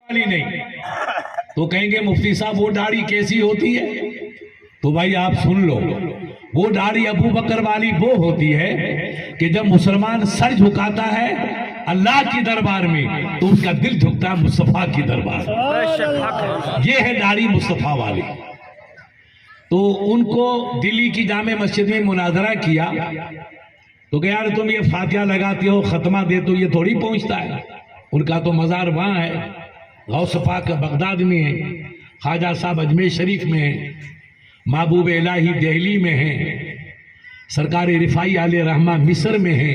والی نہیں. تو کہیں گے مفتی صاحب وہ داڑھی کیسی ہوتی ہے؟ تو بھائی آپ سن لو، وہ داڑھی ابو بکر والی وہ ہوتی ہے کہ جب مسلمان سر جھکاتا ہے اللہ کی دربار میں تو اس کا دل جھکتا ہے مصطفیٰ کی دربار میں. یہ ہے داڑھی مصطفیٰ والی. تو ان کو دلی کی جامع مسجد میں مناظرہ کیا تو کہ یار تم یہ فاتحہ لگاتے ہو ختمہ دیتے ہو یہ تھوڑی پہنچتا ہے. ان کا تو مزار وہاں ہے، غوث پاک بغداد میں ہے، خواجہ صاحب اجمیر شریف میں ہے، محبوب الہی دہلی میں ہے، سرکار رفاعی علیہ رحمہ مصر میں ہے.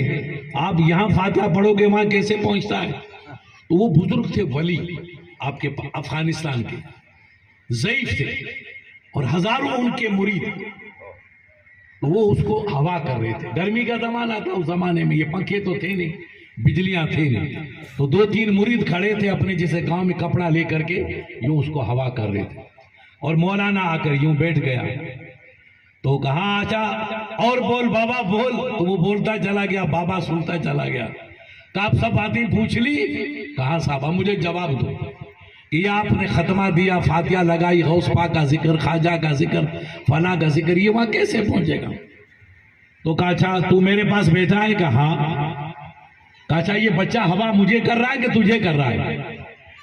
آپ یہاں فاتحہ پڑھو گے وہاں کیسے پہنچتا ہے؟ تو وہ بزرگ تھے ولی آپ کے افغانستان کے، ضعیف تھے اور ہزاروں ان کے مرید. وہ اس کو ہوا کر رہے تھے. گرمی کا زمانہ تھا اس زمانے میں، یہ پنکھے تو تھے نہیں، بجلیاں تھے نہیں. تو 2-3 مرید کھڑے تھے اپنے جیسے گاؤں میں کپڑا لے کر کے یوں اس کو ہوا کر رہے تھے. اور مولانا آ کر یوں بیٹھ گیا تو کہا اچھا اور بول بابا بول. تو وہ بولتا چلا گیا، بابا سنتا چلا گیا. کہا آپ سب باتیں پوچھ لی؟ کہا صاحب مجھے جواب دو. یہ آپ نے ختمہ دیا، فاتحہ لگائی، غوث پاک کا ذکر، خواجہ کا ذکر، فلاں کا ذکر، یہ وہاں کیسے پہنچے گا؟ تو کہا اچھا تو میرے پاس بیٹھا ہے؟ کہا ہاں. کہا اچھا یہ بچہ ہوا مجھے کر رہا ہے کہ تجھے کر رہا ہے؟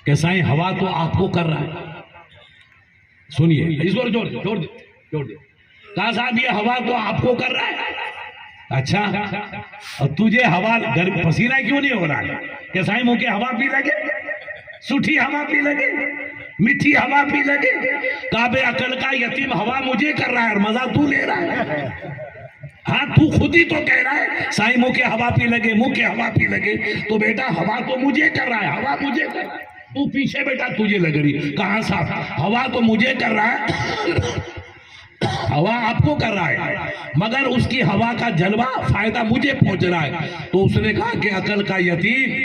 کہ سائیں ہوا تو آپ کو کر رہا ہے. سنیے اس کو جوڑ دے. کہا صاحب یہ ہوا تو آپ کو کر رہا ہے. اچھا اور تجھے ہوا پسینہ کیوں نہیں ہو رہا ہے؟ کہ سائیں منہ کے ہوا پی لگے، سوٹھی ہوا پی لگے، میٹھی ہوا پی لگے. کعبے عقل کا یتیم ہوا مجھے کر رہا ہے اور مزہ تو لے رہا ہے. ہاں تو خود ہی تو کہہ رہا ہے سائیں منہ کے ہوا پی لگے، منہ کے ہوا پی لگے. تو بیٹا ہوا تو مجھے کر رہا ہے، ہوا مجھے کر رہا ہے. تو پیچھے بیٹا تجھے لگ رہی. کہاں صاحب ہوا تو مجھے کر رہا ہے، ہوا آپ کو کر رہا ہے، مگر اس کی ہوا کا جلوہ فائدہ مجھے پہنچ رہا ہے. تو اس نے کہا کہ عقل کا یتیم،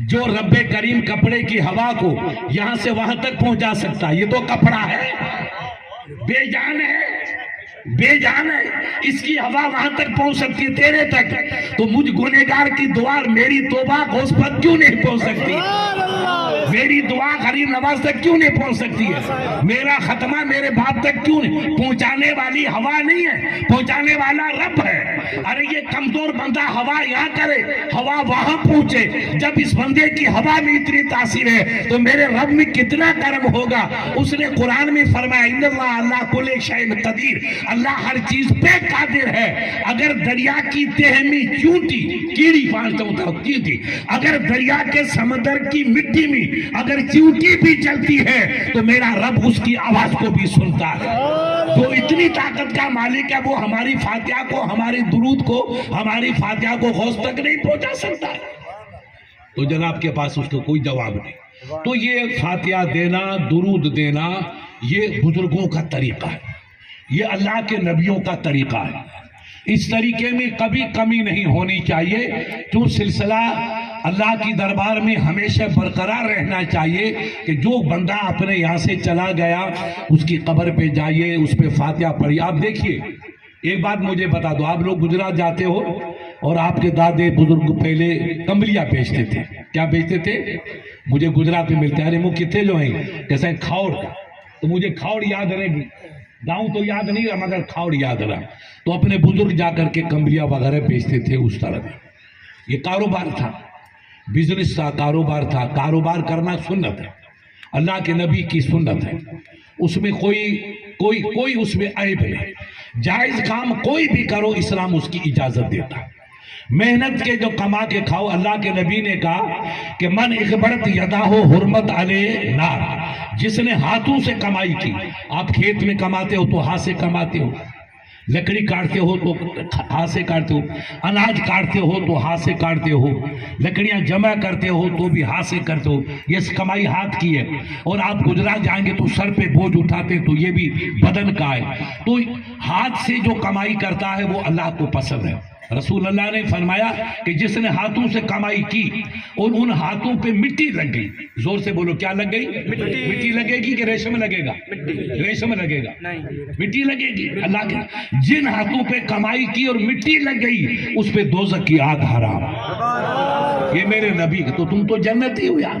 جو رب کریم کپڑے کی ہوا کو یہاں سے وہاں تک پہنچا سکتا ہے، یہ تو کپڑا ہے، بے جان ہے، بے جان ہے. اس کی ہوا وہاں تک پہنچ سکتی ہے تیرے تک. تو مجھ گنہگار کی دعا، میری توبہ غوث پر کیوں نہیں پہنچ سکتی؟ میری دعا غریب نواز تک کیوں نہیں پہنچ سکتی ہے؟ میرا ختمہ میرے باپ تک کیوں نہیں؟ پہنچانے والی ہوا نہیں ہے، پہنچانے والا رب ہے. ارے یہ کمزور بندہ ہوا یہاں کرے، ہوا وہاں پہنچے. جب اس بندے کی ہوا میں اتنی تاثیر ہے تو میرے رب میں کتنا کرم ہوگا. اس نے قرآن میں فرمایا ان اللہ اللہ کل شیء قدیر، اللہ ہر چیز پہ قادر ہے. اگر دریا کی تہ میں چونٹی کیڑی پانچتا ہوتا تھی، اگر دریا کے سمندر کی مٹی میں اگر چونٹی بھی چلتی ہے تو میرا رب اس کی آواز کو بھی سنتا ہے. جو اتنی طاقت کا مالک ہے وہ ہماری فاتحہ کو، ہماری درود کو، ہماری فاتحہ کو غوث تک نہیں پہنچا سکتا. تو جناب کے پاس اس کو کوئی جواب نہیں. تو یہ فاتحہ دینا، درود دینا، یہ بزرگوں کا طریقہ ہے، یہ اللہ کے نبیوں کا طریقہ ہے. اس طریقے میں کبھی کمی نہیں ہونی چاہیے. جو سلسلہ اللہ کی دربار میں ہمیشہ برقرار رہنا چاہیے کہ جو بندہ اپنے یہاں سے چلا گیا اس کی قبر پہ جائیے، اس پہ فاتحہ پڑھیے. آپ دیکھیے ایک بات مجھے بتا دو، آپ لوگ گجرات جاتے ہو اور آپ کے دادے بزرگ پہلے کمبلیاں بیچتے تھے. کیا بیچتے تھے؟ مجھے گجرات میں ملتے ہیں. ارے وہ کتنے جو ہیں کیسے کھاؤڑ کا، تو مجھے کھاؤڑ یاد رہے گی، گاؤں تو یاد نہیں رہا مگر کھاؤڑ یاد رہا. تو اپنے بزرگ جا کر کے کمبلیاں وغیرہ بیچتے تھے. اس طرح یہ کاروبار تھا، بزنس تھا، کاروبار تھا. کاروبار کرنا سنت ہے، اللہ کے نبی کی سنت ہے. اس میں کوئی اس میں عیب نہیں. جائز کام کوئی بھی کرو اسلام اس کی اجازت دیتا. محنت کے جو کما کے کھاؤ، اللہ کے نبی نے کہا کہ من اخبرت یدا ہو حرمت علیہ نار. جس نے ہاتھوں سے کمائی کی، آپ کھیت میں کماتے ہو تو ہاتھ سے کماتے ہو، لکڑی کاٹتے ہو تو ہاتھ سے کاٹتے ہو، اناج کاٹتے ہو تو ہاتھ سے کاٹتے ہو، لکڑیاں جمع کرتے ہو تو بھی ہاتھ سے کرتے ہو. یہ کمائی ہاتھ کی ہے. اور آپ گجرات جائیں گے تو سر پہ بوجھ اٹھاتے تو یہ بھی بدن کا ہے. تو ہاتھ سے جو کمائی کرتا ہے وہ اللہ کو پسند ہے. رسول اللہ نے فرمایا کہ جس نے ہاتھوں سے کمائی کی اور ان ہاتھوں پہ مٹی لگ گئی، زور سے بولو کیا لگ گئی؟ مٹی لگے گی کہ ریشم لگے گا؟ ریشم لگے گا، مٹی لگے گی. اللہ کے جن ہاتھوں پہ کمائی کی اور مٹی لگ گئی اس پہ دوزخ کی آگ حرام. یہ میرے نبی. تو تم تو جنتی ہو یار.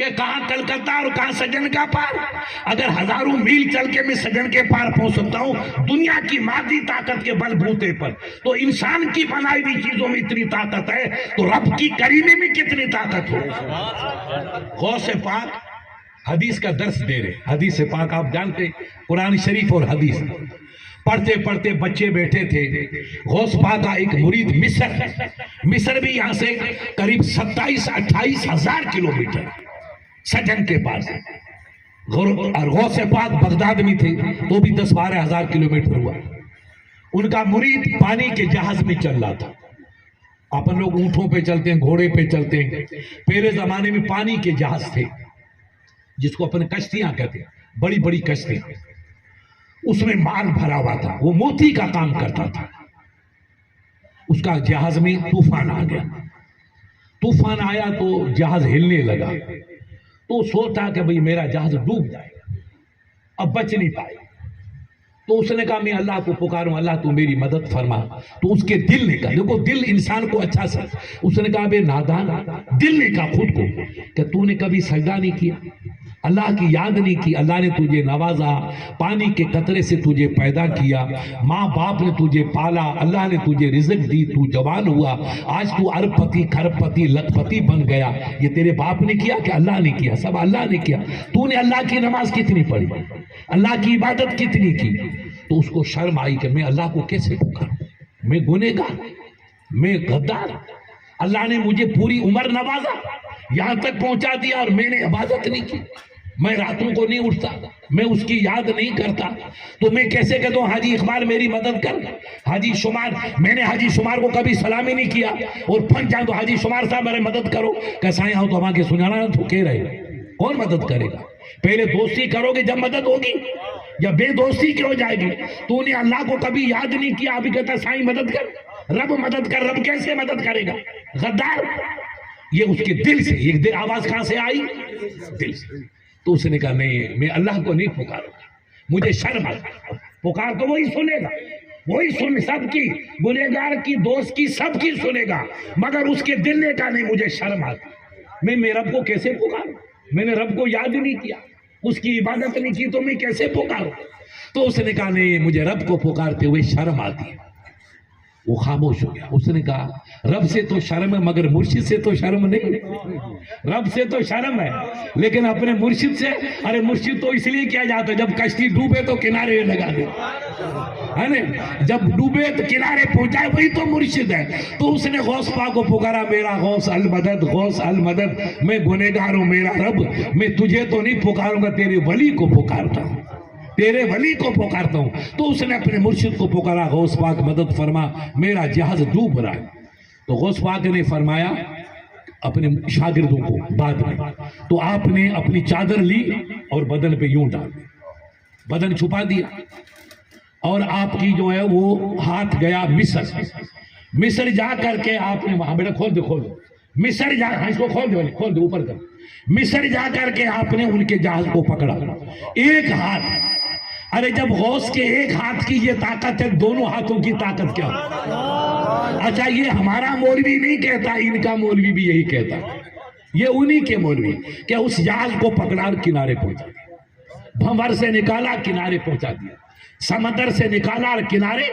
کہ کہاں کلکتہ اور کہاں سجن کا پار. اگر ہزاروں میل چل کے میں سجن کے پار پہنچ سکتا ہوں دنیا کی مادی طاقت کے بل بوتے پر، تو انسان کی بنائی ہوئی چیزوں میں اتنی طاقت ہے تو رب کی کریمے میں کتنی طاقت ہو. غوث پاک حدیث کا درس دے رہے. حدیث پاک آپ جانتے قرآن شریف اور حدیث پڑھتے پڑھتے بچے بیٹھے تھے. غوث پاک کا ایک مرید مصر بھی یہاں سے قریب 27-28 ہزار کلومیٹر سجن کے پاس. اور غوث پاک بغداد میں تھے تو بھی 10-12 ہزار کلومیٹر ہوا. ان کا مرید پانی کے جہاز میں چل رہا تھا. اپن لوگ اونٹوں پہ چلتے ہیں، گھوڑے پہ چلتے ہیں. پہلے زمانے میں پانی کے جہاز تھے جس کو اپنے کشتیاں کہتے ہیں، بڑی بڑی کشتیاں. اس میں مال بھرا ہوا تھا، وہ موتی کا کام کرتا تھا. اس کا جہاز میں طوفان آ گیا. طوفان آیا تو جہاز ہلنے لگا. تو سوچا کہ بھئی میرا جہاز ڈوب جائے گا، اب بچ نہیں پائے. تو اس نے کہا میں اللہ کو پکاروں، اللہ تو میری مدد فرما. تو اس کے دل نے کہا، دیکھو دل انسان کو اچھا سا، اس نے کہا بے نادان، دل نے کہا خود کو کہ تو نے کبھی سجدہ نہیں کیا، اللہ کی یاد نہیں کی. اللہ نے تجھے نوازا، پانی کے قطرے سے تجھے پیدا کیا، ماں باپ نے تجھے پالا، اللہ نے تجھے رزق دی، تو جوان ہوا، آج تو ارب پتی کھرب پتی لکھ پتی بن گیا. یہ تیرے باپ نے کیا کہ اللہ نے کیا؟ سب اللہ نے کیا. تو نے اللہ کی نماز کتنی پڑھی، اللہ کی عبادت کتنی کی؟ تو اس کو شرم آئی کہ میں اللہ کو کیسے پکاروں، میں گنہگار، میں غدار. اللہ نے مجھے پوری عمر نوازا، یہاں تک پہنچا دیا اور میں نے عبادت نہیں کی. میں راتوں کو نہیں اٹھتا، میں اس کی یاد نہیں کرتا. تو میں کیسے کہتا ہوں حاجی اقبال میری مدد کر، حاجی شمار، میں نے حاجی شمار کو کبھی سلامی نہیں کیا اور پھنس جاؤں تو حاجی شمار صاحب میرے مدد کرو. کیسا آؤ تو ہمارے سنانا تو کہہ رہے کون مدد کرے گا؟ پہلے دوستی کرو گے جب مدد ہوگی، یا بے دوستی کی ہو جائے گی. تو نے اللہ کو کبھی یاد نہیں کیا، ابھی کہتا سائیں مدد کر، رب مدد کر. رب کیسے مدد کرے گا؟ غدار. یہ اس کے دل سے، یہ دل آواز کہاں سے آئی؟ دل سے. تو اس نے کہا نہیں، میں اللہ کو نہیں پکاروں گا، مجھے شرم آتا. پکار تو وہی سنے گا، وہی سن سب کی، گنہگار کی، دوست کی، سب کی سنے گا. مگر اس کے دل نے کہا نہیں مجھے شرم آتی، میں رب کو کیسے پکاروں؟ میں نے رب کو یاد نہیں کیا، اس کی عبادت نہیں کی، تو میں کیسے پکاروں؟ تو اس نے کہا نہیں مجھے رب کو پکارتے ہوئے شرم آتی ہے. وہ خاموش ہو گیا. اس نے کہا رب سے تو شرم ہے مگر مرشد سے تو شرم نہیں. رب سے تو شرم ہے لیکن اپنے مرشد سے، ارے مرشد تو اس لیے کیا جاتا ہے جب کشتی ڈوبے تو کنارے لگا دے، ہے نا؟ جب ڈوبے تو کنارے پہنچائے، وہی تو مرشد ہے. تو اس نے غوث پاک کو پکارا، میرا غوث المدد، غوث المدد، میں گنہگار ہوں میرا رب، میں تجھے تو نہیں پکاروں گا، تیرے ولی کو پکارتا ہوں، تیرے ولی کو پکارتا ہوں. تو اس نے اپنے مرشد کو پکارا، غوث پاک مدد فرما، میرا جہاز ڈوب رہا ہے. تو غوث پاک نے فرمایا اپنے شاگردوں کو بعد میں، تو آپ نے اپنی چادر لی اور بدن پہ یوں ڈال دی، بدن چھپا دیا، اور آپ کی جو ہے وہ ہاتھ گیا مصر. مصر جا کر کے آپ نے وہاں، بیٹا کھول دو، مصر جا، اس کو کھول دو اوپر کر. مصر جا کر کے آپ نے ان کے جہاز کو پکڑا ایک ہاتھ. ارے جب غوث کے ایک ہاتھ کی یہ طاقت ہے، دونوں ہاتھوں کی طاقت کیا؟ اچھا یہ ہمارا مولوی نہیں کہتا، ان کا مولوی بھی یہی کہتا، یہ انہی کے مولوی، کہ اس جہاز کو پکڑا اور کنارے پہنچا دیا، بھنور سے نکالا کنارے پہنچا دیا، سمندر سے نکالا اور کنارے.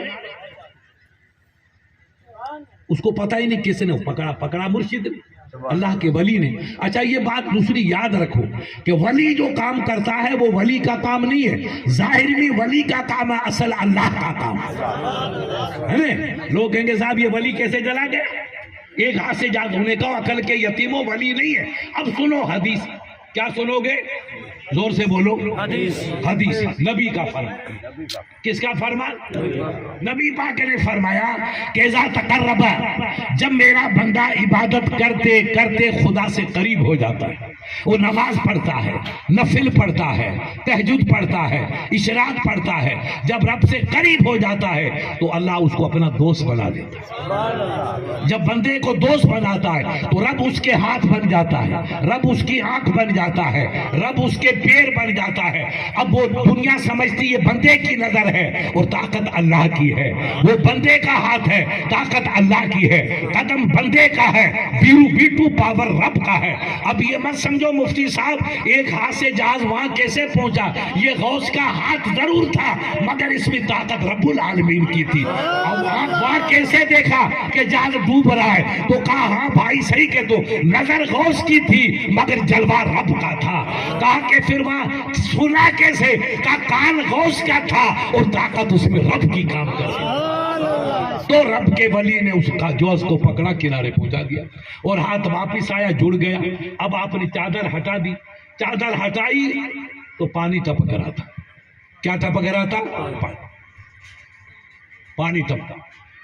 اس کو پتہ ہی نہیں کس نے پکڑا مرشد نے، اللہ کے ولی نے. اچھا یہ بات دوسری یاد رکھو کہ ولی جو کام کرتا ہے وہ ولی کا کام نہیں ہے، ظاہر میں ولی کا کام ہے، اصل اللہ کا کام ہے نا. لوگ کہیں گے صاحب یہ ولی کیسے چلا گیا؟ ایک ہاتھ سے جاگ ہونے کا، عقل کے یتیموں ولی نہیں ہے. اب سنو حدیث، کیا سنو گے؟ زور سے بولو. حدیث نبی کا فرمان. کس کا فرمان؟ نبی پاک نے فرمایا کہ اذا تقرب، جب میرا بندہ عبادت کرتے کرتے خدا سے قریب ہو جاتا ہے، وہ نماز پڑھتا ہے، نفل پڑھتا ہے، تہجد پڑھتا ہے، اشراق پڑھتا ہے، جب رب سے قریب ہو جاتا ہے تو اللہ اس کو اپنا دوست بنا دیتا ہے. جب بندے کو دوست بناتا ہے تو رب اس کے ہاتھ بن جاتا ہے، رب اس کی آنکھ بن جاتا ہے، رب اس کے پیر بن جاتا ہے. اب وہ دنیا سمجھتی ہے بندے کی نظر ہے اور طاقت اللہ کی ہے، وہ بندے کا ہاتھ ہے، طاقت اللہ کی ہے، قدم بندے کا ہے، بیٹو پاور رب کا ہے. اب یہ مت سمجھ سمجھو مفتی صاحب ایک ہاتھ سے جہاز وہاں کیسے پہنچا؟ یہ غوث کا ہاتھ ضرور تھا مگر اس میں طاقت رب العالمین کی تھی. اور وہاں کیسے دیکھا کہ جہاز ڈوب رہا ہے تو کہا ہاں بھائی صحیح کہ تو نظر غوث کی تھی مگر جلوہ رب کا تھا. کہا کہ پھر وہاں سنا کیسے؟ کہا کان غوث کا تھا اور طاقت اس میں رب کی کام کر رہی. تو رب کے ولی نے اس کا جوز کو پکڑا کنارے پہنچا دیا اور ہاتھ واپس آیا جڑ گیا. اب آپ نے چادر ہٹا دی, چادر ہٹائی تو پانی ٹپک رہا تھا. کیا ٹپک رہا تھا؟ پانی ٹپکا.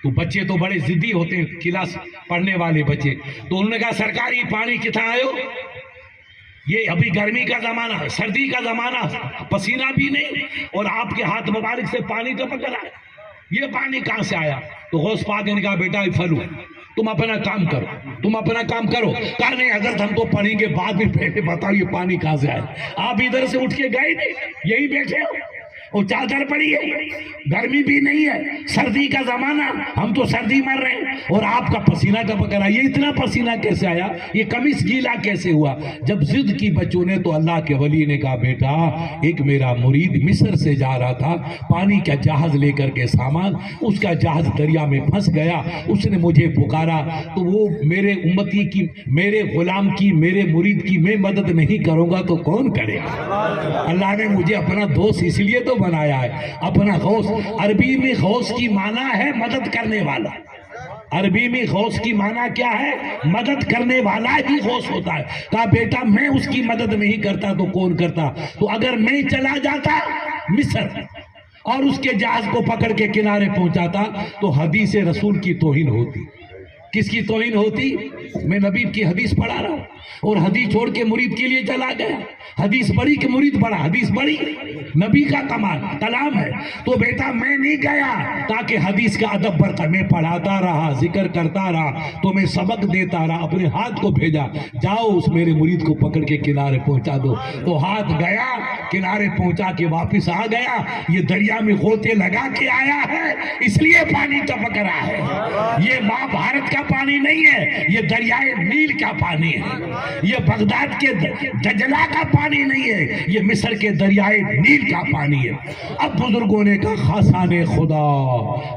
تو بچے تو بڑے ضدی ہوتے ہیں, کلاس پڑھنے والے بچے, تو انہوں نے کہا سرکار یہ پانی کتنا آئے ہو؟ یہ ابھی گرمی کا زمانہ, سردی کا زمانہ, پسینہ بھی نہیں اور آپ کے ہاتھ مبارک سے پانی ٹپک رہا ہے, یہ پانی کہاں سے آیا؟ تو غوث پاک نے کہا بیٹا فلو تم اپنا کام کرو, تم اپنا کام کرو. کہا نہیں حضرت ہم تو پڑھیں گے بعد میں, پہلے بتاؤ یہ پانی کہاں سے آیا؟ آپ ادھر سے اٹھ کے گئے نہیں, یہی بیٹھے ہو اور چادر پڑی ہے, گرمی بھی نہیں ہے, سردی کا زمانہ, ہم تو سردی مر رہے ہیں اور آپ کا پسینہ ٹپک رہا ہے. یہ اتنا پسینہ کیسے آیا؟ یہ قمیص گیلا کیسے ہوا؟ جب ضد کی بچوں نے تو اللہ کے ولی نے کہا بیٹا ایک میرا مرید مصر سے جا رہا تھا پانی کا جہاز لے کر کے سامان, اس کا جہاز دریا میں پھنس گیا, اس نے مجھے پکارا تو وہ میرے امتی کی, میرے غلام کی, میرے مرید کی میں مدد نہیں کروں گا تو کون کرے گا؟ اللہ نے مجھے اپنا دوست اس لیے تو بنایا ہے, اپنا غوث. عربی میں غوث کی معنی ہے مدد کرنے والا. عربی میں غوث کی معنی کیا ہے؟ مدد کرنے والا ہی غوث ہوتا ہے. کہا بیٹا میں اس کی مدد نہیں کرتا تو کون کرتا؟ تو اگر میں چلا جاتا مصر اور اس کے جہاز کو پکڑ کے کنارے پہنچاتا تو حدیث رسول کی توہین ہوتی. کس کی توہین ہوتی؟ میں نبی کی حدیث پڑھا رہا ہوں اور حدیث چھوڑ کے مرید کے لیے چلا گیا. حدیث بڑی کہ مرید بڑا؟ حدیث بڑی, نبی کا کمال کلام ہے. تو بیٹا میں نہیں گیا تاکہ حدیث کا ادب برقرار, میں پڑھاتا رہا, ذکر کرتا رہا, تو میں سبق دیتا رہا, اپنے ہاتھ کو بھیجا جاؤ اس میرے مرید کو پکڑ کے کنارے پہنچا دو. تو ہاتھ گیا کنارے پہنچا کے واپس آ گیا. یہ دریا میں غوطے لگا کے آیا ہے اس لیے پانی ٹپک رہا ہے. یہ ماں بھارت کا پانی نہیں ہے, یہ دریائے نیل کا پانی ہے. یہ بغداد کے دجلہ کا پانی نہیں ہے, یہ مصر کے دریائے نیل کا پانی ہے. اب بزرگوں نے کہا خاصان خدا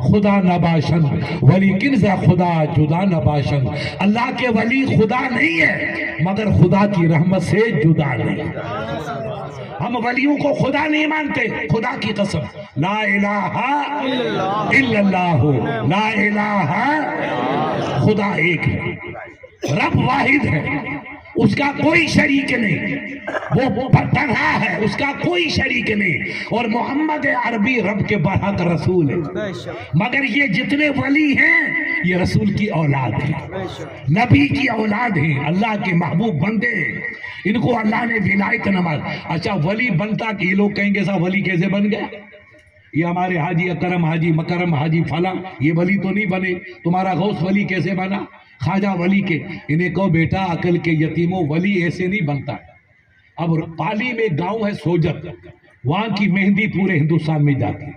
خدا نباشن ولی کنزا خدا جدا نباشن. اللہ کے ولی خدا نہیں ہے مگر خدا کی رحمت سے جدا نہیں. ہم ولیوں کو خدا نہیں مانتے, خدا کی قسم, لا الہ الا اللہ, لا الہ, خدا ایک ہے, رب واحد ہے, اس کا کوئی شریک نہیں, وہ تنہا ہے, اس کا کوئی شریک نہیں. اور محمد عربی رب کے برحق رسول ہے. مگر یہ جتنے ولی ہیں یہ رسول کی اولاد ہیں, نبی کی اولاد ہیں, اللہ کے محبوب بندے ہیں. ان کو اللہ نے ولایت نماز. اچھا ولی بنتا کہ یہ لوگ کہیں گے صاحب ولی کیسے بن گئے؟ یہ ہمارے حاجی اکرم حاجی مکرم حاجی فلاں یہ ولی تو نہیں بنے, تمہارا غوث ولی کیسے بنا؟ خواجہ ولی کے. انہیں کہو بیٹا عقل کے یتیموں ولی ایسے نہیں بنتا. اب پالی میں گاؤں ہے سوجت, وہاں کی مہندی پورے ہندوستان میں جاتی ہے,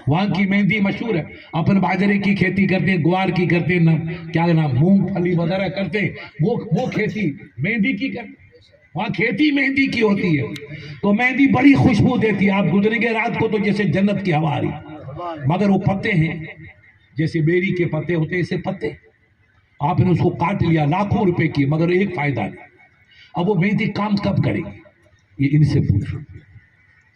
وہاں کی مہندی مشہور ہے. اپن باجرے کی کھیتی کرتے ہیں, گوار کی کرتے ہیں, کیا نام مونگ پھلی وغیرہ کرتے ہیں, وہ کھیتی مہندی کی کرتے ہیں. وہاں کھیتی مہندی کی ہوتی ہے تو مہندی بڑی خوشبو دیتی ہے. آپ گزریں گے رات کو تو جیسے جنت کی ہوا آ رہی, مگر وہ پتے ہیں جیسے بیری کے پتے ہوتے ہیں, ایسے پتے. آپ نے اس کو کاٹ لیا لاکھوں روپے کی, مگر ایک فائدہ نہیں. اب وہ مہندی کام کب کرے گی؟ یہ ان سے پوچھو.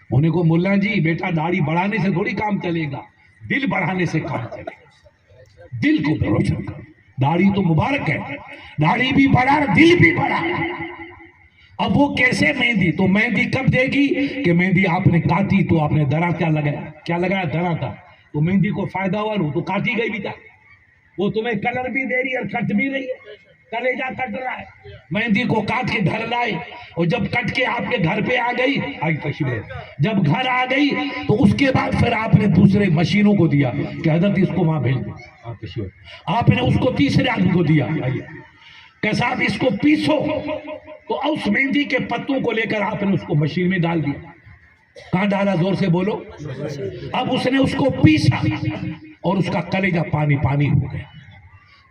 انہیں کو ملا جی بیٹا داڑھی بڑھانے سے تھوڑی کام چلے گا, دل بڑھانے سے کام چلے گا. دل کو روشن کرو. داڑھی تو مبارک ہے, داڑھی بھی بڑھا دل بھی بڑھا. اب وہ کیسے مہندی؟ تو مہندی کب دے گی کہ مہندی آپ نے کاٹی تو آپ نے درا کیا لگایا, کیا لگایا؟ درا تھا. تو مہندی کو فائدہ ہوا وہ تو کاٹی گئی بھی تھا, وہ تمہیں کلر بھی دے رہی ہے اور کٹ بھی رہی ہے, کلیجہ کٹ رہا ہے. مہندی کو کاٹ کے گھر لائے اور جب کٹ کے آپ کے گھر پہ آ گئی, آئی تشریف, جب گھر آ گئی تو اس کے بعد پھر آپ نے دوسرے مشینوں کو دیا کہ حضرت اس کو وہاں بھیج دیں. آپ نے اس کو تیسرے آدمی کو دیا کہ صاحب اس کو پیسو, تو اس مہندی کے پتوں کو لے کر آپ نے اس کو مشین میں ڈال دیا. کہاں ڈالا؟ زور سے بولو. اب اس نے اس کو پیسا اور اس کا کلیجہ پانی پانی ہو گیا.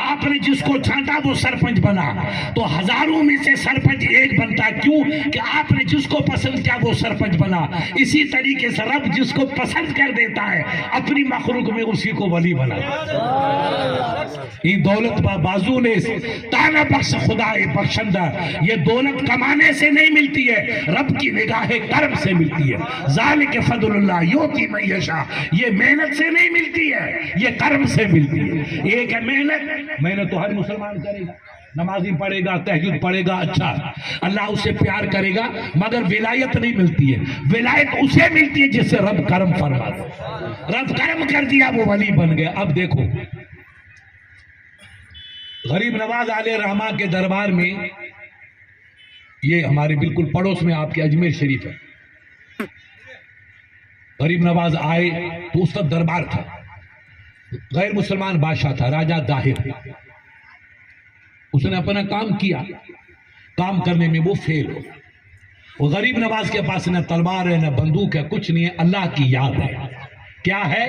آپ نے جس کو چھانٹا وہ سرپنچ بنا، تو ہزاروں میں سے سرپنچ ایک بنتا، کیوں کہ آپ نے جس کو پسند کیا وہ سرپنچ بنا۔ اسی طریقے سے رب جس کو پسند کر دیتا ہے اپنی مخلوق میں اسی کو ولی بنا۔ یہ دولت بازو نے تانا بخش خدا بخشندہ، یہ دولت کمانے سے نہیں ملتی ہے، رب کی نگاہ کرم سے ملتی ہے۔ ذالک فضل اللہ یؤتی من یشاء، یہ محنت سے نہیں ملتی ہے، یہ کرم سے ملتی ہے۔ ایک ہے محنت تو ہر مسلمان کرے گا، نمازی پڑھے گا، تہجد پڑھے گا، اچھا اللہ اسے پیار کرے گا، مگر ولایت نہیں ملتی ہے۔ ولایت اسے ملتی ہے جس سے رب کرم فرما دے، رب کرم کر دیا وہ ولی بن گیا۔ اب دیکھو غریب نواز علیہ رحمہ کے دربار میں، یہ ہمارے بالکل پڑوس میں آپ کے اجمیر شریف ہے، غریب نواز آئے تو اس وقت دربار تھا، غیر مسلمان بادشاہ تھا، راجہ داہر، اس نے اپنا کام کیا، کام کرنے میں وہ فیل ہو۔ وہ غریب نواز کے پاس نہ تلوار ہے نہ بندوق ہے، کچھ نہیں ہے، اللہ کی یاد ہے۔ کیا ہے؟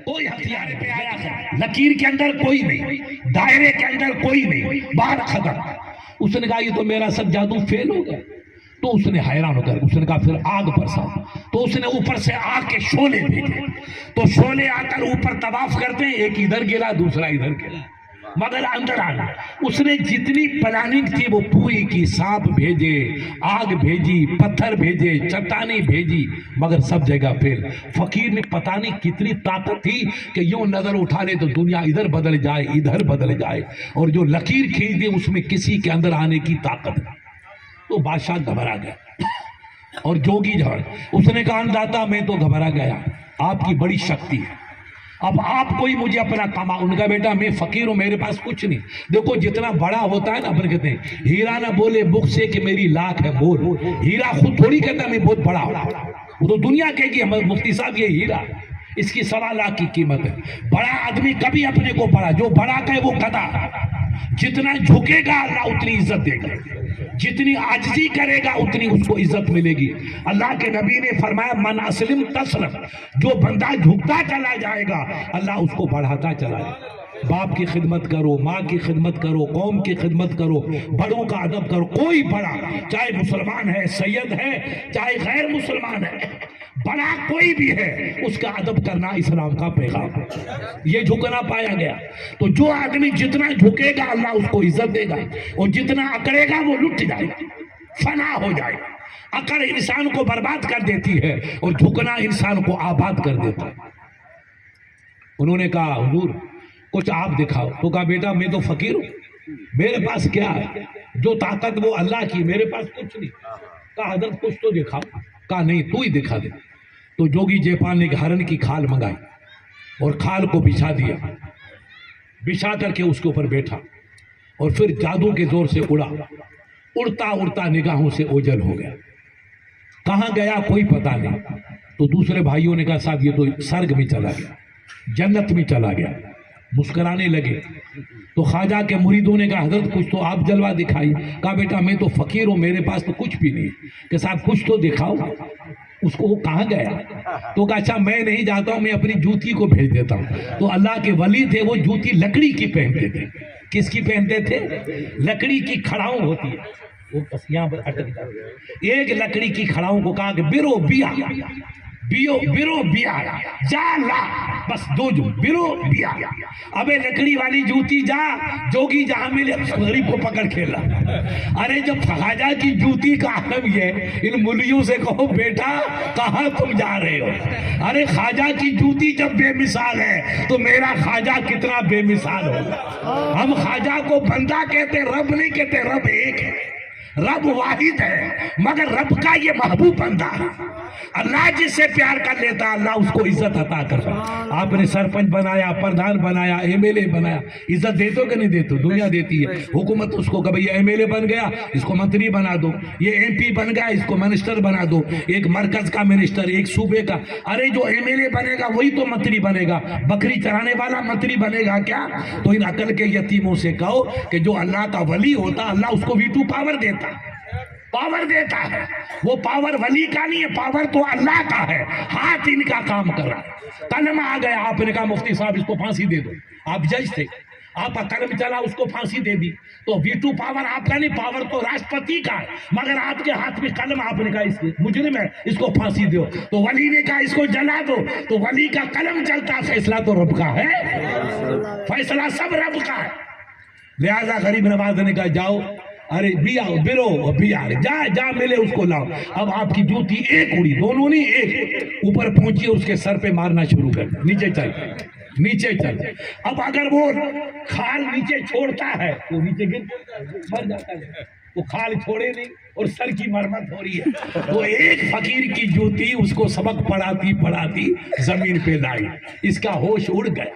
کوئی ہتھیار پہ آیا ہے، لکیر کے اندر کوئی نہیں، دائرے کے اندر کوئی نہیں، بات ختم۔ اس نے کہا یہ تو میرا سب جادو فیل ہو گیا۔ تو اس نے حیران ہو کر اس نے کہا پھر آگ برسا، تو اس نے اوپر سے آگ کے شعلے بھیجے، تو شعلے آ کر اوپر طواف کرتے ہیں، ایک ادھر گرا دوسرا ادھر گرا، مگر اندر آنا۔ اس نے جتنی پلاننگ تھی وہ پوری کی، سانپ بھیجے، آگ بھیجی، پتھر بھیجے، چٹانی بھیجی، مگر سب جگہ فیل۔ فقیر میں پتہ نہیں کتنی طاقت تھی کہ یوں نظر اٹھا لے تو دنیا ادھر بدل جائے ادھر بدل جائے، اور جو لکیر کھینچ دے اس میں کسی کے اندر آنے کی طاقت نہیں۔ تو بادشاہ گھبرا گیا، اور جوگی جھاڑ اس نے کہا انداتا میں تو گھبرا گیا، آپ کی بڑی شکتی ہے، اب آپ کوئی مجھے اپنا کما۔ ان کا بیٹا میں فقیر ہوں، میرے پاس کچھ نہیں۔ دیکھو جتنا بڑا ہوتا ہے نا، اپنے کہتے ہیں ہیرا نہ بولے بک سے کہ میری لاکھ ہے بول، ہیرا خود تھوڑی کہتا میں بہت بڑا ہوں، وہ تو دنیا کہے گی مفتی صاحب یہ ہیرا، اس کی 1.25 لاکھ کی قیمت ہے۔ بڑا آدمی کبھی اپنے کو بڑا، جو بڑا کہے وہ گدھا، جتنا جھکے گا اللہ اتنی عزت دے گا، جتنی عاجزی کرے گا اتنی اس کو عزت ملے گی۔ اللہ کے نبی نے فرمایا من اسلم تسلم، جو بندہ جھکتا چلا جائے گا اللہ اس کو بڑھاتا چلا جائے گا۔ باپ کی خدمت کرو، ماں کی خدمت کرو، قوم کی خدمت کرو، بڑوں کا ادب کرو۔ کوئی بڑا چاہے مسلمان ہے، سید ہے، چاہے غیر مسلمان ہے، بڑا کوئی بھی ہے، اس کا ادب کرنا اسلام کا پیغام ہے۔ یہ جھکنا پایا گیا۔ تو جو آدمی جتنا جھکے گا اللہ اس کو عزت دے گا، اور جتنا اکڑے گا وہ لٹ جائے گا، فنا ہو جائے گا۔ اکڑ انسان کو برباد کر دیتی ہے اور جھکنا انسان کو آباد کر دیتا ہے۔ انہوں نے کہا حضور کچھ آپ دکھاؤ۔ تو کہا بیٹا میں تو فقیر ہوں، میرے پاس کیا ہے، جو طاقت وہ اللہ کی، میرے پاس کچھ نہیں۔ کہا حضرت کچھ تو دکھاؤ۔ کہا نہیں تو ہی دکھا دے۔ تو جوگی جیپال نے ہرن کی کھال منگائی اور کھال کو بچھا دیا، بچھا کر کے اس کے اوپر بیٹھا، اور پھر جادو کے زور سے اڑا، اڑتا اڑتا نگاہوں سے اوجھل ہو گیا۔ کہاں گیا کوئی پتہ نہیں۔ تو دوسرے بھائیوں نے کہا صاحب یہ تو سرگ میں چلا گیا، جنت میں چلا گیا۔ مسکرانے لگے۔ تو خواجہ کے مریدوں نے کہا حضرت کچھ تو آپ جلوہ دکھائی۔ کہا بیٹا میں تو فقیر ہوں، میرے پاس تو کچھ بھی نہیں۔ کہ صاحب کچھ تو دکھاؤ۔ اس کو وہ کہاں گیا؟ تو کہا اچھا میں نہیں جاتا ہوں، میں اپنی جوتی کو بھیج دیتا ہوں۔ تو اللہ کے ولی تھے، وہ جوتی لکڑی کی پہنتے تھے۔ کس کی پہنتے تھے؟ لکڑی کی کھڑاؤں ہوتی ہے، وہ بس یہاں پر اٹک جاتے۔ ایک لکڑی کی کھڑاؤں کو کہا کہ برو بیا، برو بیا جا لا، بس دو جو برو بیا۔ ابے لکڑی والی جوتی جا، جوگی جہاں ملے غریب کو پکڑ کھیلا۔ ارے جب خواجہ کی جوتی کا عالم یہ، ان ملیوں سے کہو بیٹا کہاں تم جا رہے ہو؟ ارے خواجہ کی جوتی جب بے مثال ہے تو میرا خواجہ کتنا بے مثال ہو۔ ہم خواجہ کو بندہ کہتے، رب نہیں کہتے، رب ایک ہے، رب واحد ہے، مگر رب کا یہ محبوب بندہ ہے۔ اللہ جس سے پیار کر لیتا اللہ اس کو عزت عطا کرتا۔ آپ نے سرپنچ بنایا، پردھان بنایا، ایم ایل اے بنایا، عزت دیتے کہ نہیں دیتے؟ دنیا دیتی ہے۔ حکومت اس کو کہ بھئی ایم ایل اے بن گیا اس کو منتری بنا دو، یہ ایم پی بن گیا اس کو منسٹر بنا دو، ایک مرکز کا منسٹر، ایک صوبے کا۔ ارے جو ایم ایل اے بنے گا وہی تو منتری بنے گا، بکری چرانے والا منتری بنے گا کیا؟ تو ان عقل کے یتیموں سے کہو کہ جو اللہ کا ولی ہوتا اللہ اس کو ویٹو پاور دیتا، پاور دیتا ہے۔ وہ پاور ولی کا نہیں ہے، پاور تو اللہ کا ہے، ہاتھ ان کا کام کر رہا ہے۔ کلمہ آ گیا، آپ نے کہا مفتی صاحب اس کو پھانسی دے دو۔ آپ جج تھے، آپ کا قلم چلا اس کو پھانسی دے دی. تو ویٹو پاور آپ کا نہیں, پاور تو راشٹرپتی کا ہے, مگر آپ کے ہاتھ میں قلم, آپ نے کہا اس مجرم ہے اس کو پھانسی دو, تو ولی نے کہا اس کو جلا دو, تو ولی کا قلم چلتا, فیصلہ تو رب کا ہے, فیصلہ سب رب کا ہے. لہذا غریب نواز نے کہا جاؤ, ارے بھی آؤ برو بھی آ جا جا ملے اس کو لاؤ. اب آپ کی جوتی ایک اڑی, دونوں نہیں ایک, اوپر پہنچی اس کے سر پہ مارنا شروع کر, نیچے چل نیچے چل. اب اگر وہ کھال نیچے چھوڑتا ہے تو نیچے گر مر جاتا ہے, وہ کھال چھوڑے نہیں اور سر کی مرمت ہو رہی ہے. تو ایک فقیر کی جوتی اس کو سبق پڑھاتی پڑھاتی زمین پہ لائی, اس کا ہوش اڑ گیا.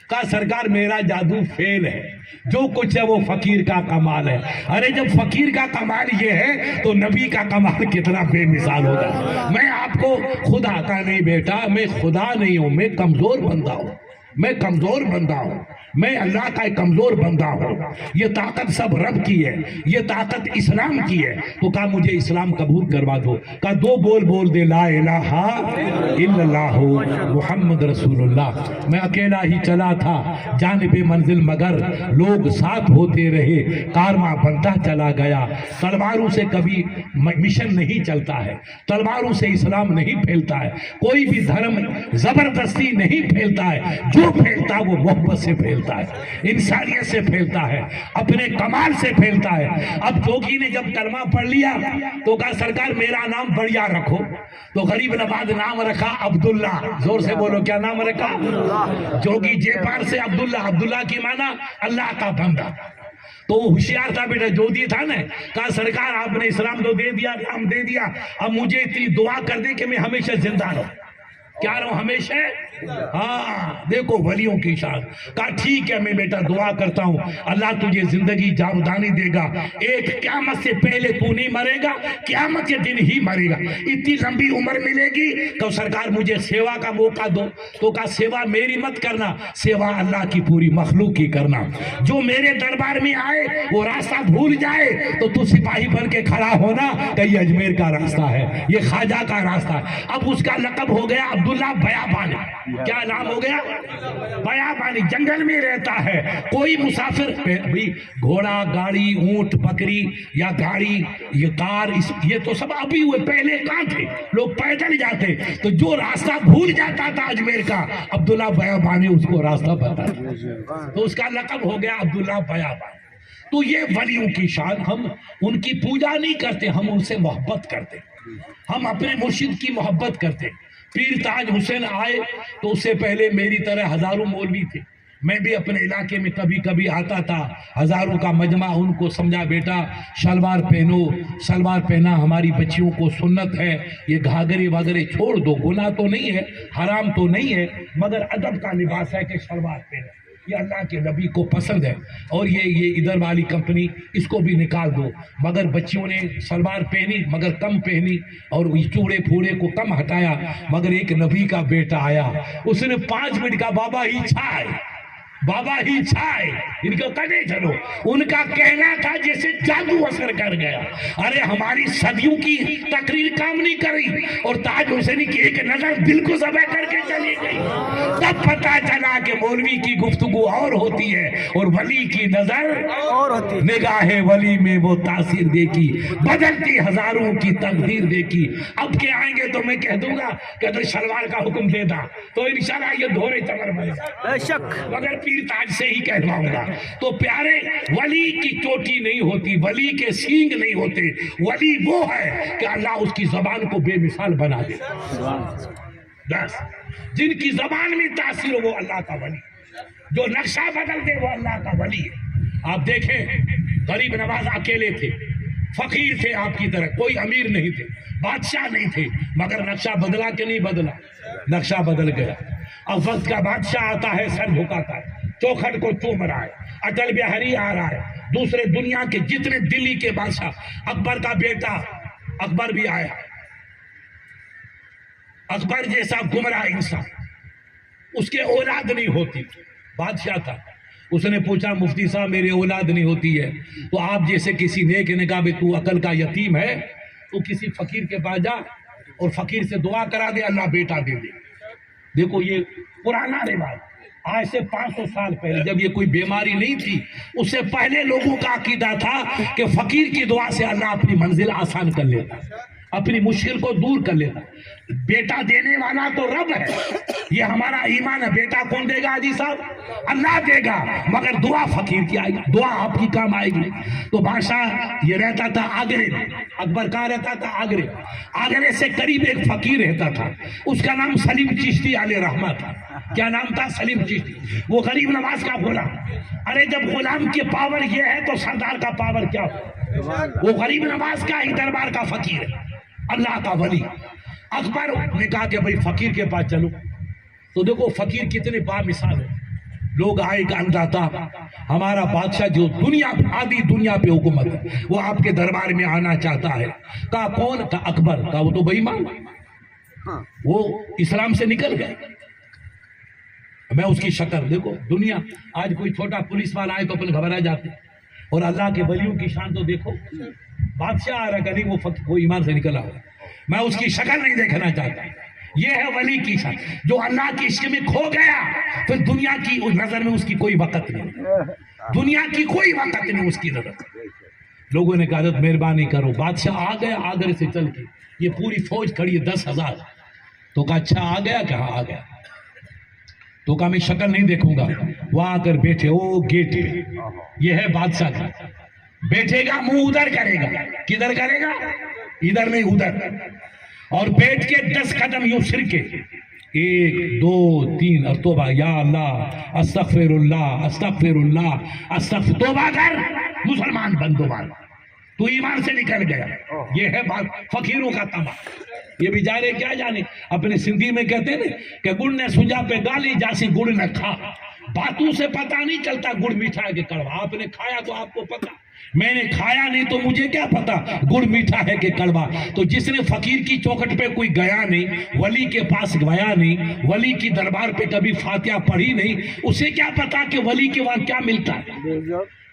کہا سرکار میرا جادو فیل ہے, جو کچھ ہے وہ فقیر کا کمال ہے. ارے جب فقیر کا کمال یہ ہے تو نبی کا کمال کتنا بے مثال ہوگا. میں آپ کو خدا کا نہیں بیٹا, میں خدا نہیں ہوں, میں کمزور بندہ ہوں, میں کمزور بندہ ہوں, میں اللہ کا ایک کمزور بندہ ہوں. یہ طاقت سب رب کی ہے, یہ طاقت اسلام کی ہے. تو کہا مجھے اسلام قبول کروا دو. کہا دو بول دے لا الہ الا اللہ محمد رسول اللہ. میں اکیلا ہی چلا تھا جانب منزل, مگر لوگ ساتھ ہوتے رہے, کارواں بنتا چلا گیا. تلواروں سے کبھی مشن نہیں چلتا ہے, تلواروں سے اسلام نہیں پھیلتا ہے, کوئی بھی دھرم زبردستی نہیں پھیلتا ہے, جو پھیلتا وہ محبت سے پھیلتا ہے, انسانیت سے پھیلتا ہے, اپنے کمال سے پھیلتا ہے. اب جوگی نے جب کلمہ پڑھ لیا تو کہا سرکار میرا نام بڑھیا رکھو. تو غریب نواز نام رکھا عبداللہ. زور سے بولو کیا نام رکھا؟ جوگی جے پار سے عبداللہ. عبداللہ کی معنی اللہ کا بندہ. تو وہ ہوشیار تھا بیٹا, جودی تھا نا. کہا سرکار آپ نے اسلام تو دے دیا, نام دے دیا, اب مجھے اتنی دعا کر دے کہ میں ہمیشہ زندہ رہوں. کیا رہوں ہمیشہ؟ ہاں دیکھو ولیوں کی شان. کہا ٹھیک ہے میں بیٹا دعا کرتا ہوں, اللہ تجھے زندگی جاودانی دے گا, ایک قیامت سے پہلے تو نہیں مرے گا, قیامت کے دن ہی مرے گا, اتنی لمبی عمر ملے گی. تو سرکار مجھے سیوا کا موقع دو. تو کہا سیوا میری مت کرنا, سیوا اللہ کی پوری مخلوق کی کرنا. جو میرے دربار میں آئے وہ راستہ بھول جائے تو تو سپاہی بن کے کھڑا ہونا کہ یہ اجمیر کا راستہ ہے, یہ خواجہ کا راستہ ہے. اب اس کا لقب ہو گیا عبداللہ بیابانی. کیا نام ہو گیا؟ بیابانی. جنگل میں رہتا ہے, کوئی مسافر گھوڑا گاڑی اونٹ بکری یا گاڑی یہ کار یہ تو سب ابھی ہوئے, پہلے کہاں تھے, لوگ پیدل جاتے. تو جو راستہ بھول جاتا تھا اجمیر کا, عبداللہ بیابانی اس کو راستہ بتاتا, تو اس کا لقب ہو گیا عبداللہ بیابانی. تو یہ ولیوں کی شان. ہم ان کی پوجا نہیں کرتے, ہم ان سے محبت کرتے, ہم اپنے مرشد کی محبت کرتے. پیر تاج حسین آئے تو اس سے پہلے میری طرح ہزاروں مولوی تھے. میں بھی اپنے علاقے میں کبھی کبھی آتا تھا, ہزاروں کا مجمع. ان کو سمجھا بیٹا شلوار پہنو, شلوار پہنا ہماری بچیوں کو سنت ہے, یہ گھاگرے وغیرہ چھوڑ دو, گناہ تو نہیں ہے, حرام تو نہیں ہے, مگر ادب کا لباس ہے کہ شلوار پہنو, یہ اللہ کے نبی کو پسند ہے. اور یہ ادھر والی کمپنی اس کو بھی نکال دو. مگر بچیوں نے سلوار پہنی مگر کم پہنی, اور چوڑے پھوڑے کو کم ہٹایا. مگر ایک نبی کا بیٹا آیا, اس نے 5 منٹ کا بابا ہی چھائے, بابا ہی چھائے, ان کو کہنے چلو. ان کا کہنا تھا جیسے جادو اثر کر گیا. ارے ہماری صدیوں کی تقریر کام نہیں کری, اور تاج حسینی کی ایک نظر دل کو ذبح کر کے چلی گئی. تب پتا چلا کہ مولوی کی گفتگو اور ہوتی ہے اور ولی کی نظر اور ہوتی ہے. نگاہ ولی میں وہ تاثیر دیکھی, بدلتی ہزاروں کی تقدیر دیکھی. اب کے آئیں گے تو میں کہہ دوں گا کہ تو شلوار کا حکم دے دا تو انشاءاللہ یہ دھورے چمر بنے گا, بے شک, مگر پیر تاج سے ہی کہلواؤں گا. تو پیارے ولی کی چوٹی نہیں ہوتی, ولی کے سینگ نہیں ہوتے. ولی وہ ہے کہ اللہ اس کی زبان کو بے مثال بنا دے. بس جن کی زبان میں تاثیر ہو وہ اللہ کا ولی, جو نقشہ بدل دے وہ اللہ کا ولی ہے. آپ دیکھیں غریب نواز اکیلے تھے, فقیر تھے آپ کی طرح, کوئی امیر نہیں تھے, بادشاہ نہیں تھے, مگر نقشہ بدلا کہ نہیں بدلا؟ نقشہ بدل گیا. اب وقت کا بادشاہ آتا ہے, سر جھکاتا ہے, چوکھٹ کو چوم رہا ہے, اٹل بہاری آ رہا ہے, دوسرے دنیا کے جتنے دلی کے بادشاہ, اکبر کا بیٹا اکبر بھی آیا. اکبر جیسا گمراہ انسان, اس کے اولاد نہیں ہوتی, بادشاہ تھا. اس نے پوچھا مفتی صاحب میری اولاد نہیں ہوتی ہے, تو آپ جیسے کسی نیک نے کہا تو عقل کا یتیم ہے, تو کسی فقیر کے پاس جا اور فقیر سے دعا کرا دے, اللہ بیٹا دے دے. دیکھو یہ پرانا رواج. آج سے 500 سال پہلے جب یہ کوئی بیماری نہیں تھی، اس سے پہلے لوگوں کا عقیدہ تھا کہ فقیر کی دعا سے اللہ اپنی منزل آسان کر لیتا، اپنی مشکل کو دور کر لیتا۔ بیٹا دینے والا تو رب ہے، یہ ہمارا ایمان ہے۔ بیٹا کون دے گا حاجی صاحب؟ اللہ دے گا، مگر دعا فقیر کی آئے گی، دعا آپ کی کام آئے گی۔ تو بادشاہ یہ رہتا تھا آگرے میں، اکبر کہاں رہتا تھا؟ آگرے۔ آگرے سے قریب ایک فقیر رہتا تھا، اس کا نام سلیم چشتی علیہ رحمہ تھا۔ کیا نام تھا؟ سلیم چشتی۔ وہ غریب نواز کا غلام۔ ارے جب غلام کی پاور یہ ہے تو سردار کا پاور کیا ہو؟ وہ غریب نواز کا ہی دربار کا فقیر ہے، اللہ کا ولی۔ اکبر نے کہا کہ بھائی فقیر کے پاس چلو، تو دیکھو فقیر کتنے با مثال ہے۔ لوگ آئے کہ انداتا ہمارا بادشاہ جو دنیا آدھی دنیا پہ حکومت ہے وہ آپ کے دربار میں آنا چاہتا ہے۔ کہا کون؟ کہا اکبر۔ کہا وہ تو بے ایمان، وہ اسلام سے نکل گئے۔ میں اس کی شکل دیکھو، دنیا آج کوئی چھوٹا پولیس والا آئے تو اپنے گھبرا جاتے، اور اللہ کے ولیوں کی شان تو دیکھو۔ بادشاہ آ رہا کہ نہیں وہ ایمان سے نکلا ہوا، میں اس کی شکل نہیں دیکھنا چاہتا۔ یہ ہے ولی کی شان، جو اللہ کی عشق میں کھو گیا پھر دنیا کی نظر میں اس کی کوئی وقت نہیں، دنیا کی کوئی وقت نہیں اس کی نظر۔ لوگوں نے کہا حضرت مہربانی کرو۔ بادشاہ آ گیا آگرے سے چل کے، یہ پوری فوج کھڑی ہے 10,000۔ تو کہا اچھا آ گیا؟ کہا آ گیا۔ تو کہا میں شکل نہیں دیکھوں گا۔ وہاں آ کر بیٹھے او گیٹ پہ، یہ ہے بادشاہ کا۔ بیٹھے گا منہ ادھر کرے گا، کدھر کرے گا؟ ادھر نہیں ادھر، اور بیٹھ کے 10 قدم یوں سر کے، 1 2 3 اور توبہ، یا اللہ استغفر اللہ استغفر اللہ استغفر، توبہ کر، مسلمان بن دوبارہ، تو ایمان سے نکل گیا۔ یہ ہے بات فقیروں کا تمام۔ یہ بیچارے کیا جانے، اپنے سندھی میں کہتے ہیں کہ گڑ نے سجا پہ ڈالی جاسی گڑ نہ کھا۔ باتوں سے پتہ نہیں چلتا گڑ میٹھا ہے کہ کڑوا۔ آپ نے کھایا تو آپ کو پتا، میں نے کھایا نہیں تو مجھے کیا پتا گڑ میٹھا ہے کہ کڑوا۔ تو جس نے فقیر کی چوکھٹ پہ کوئی گیا نہیں، ولی کے پاس گیا نہیں، ولی کی دربار پہ کبھی فاتحہ پڑھی نہیں، اسے کیا پتا کہ ولی کے وہاں کیا ملتا ہے۔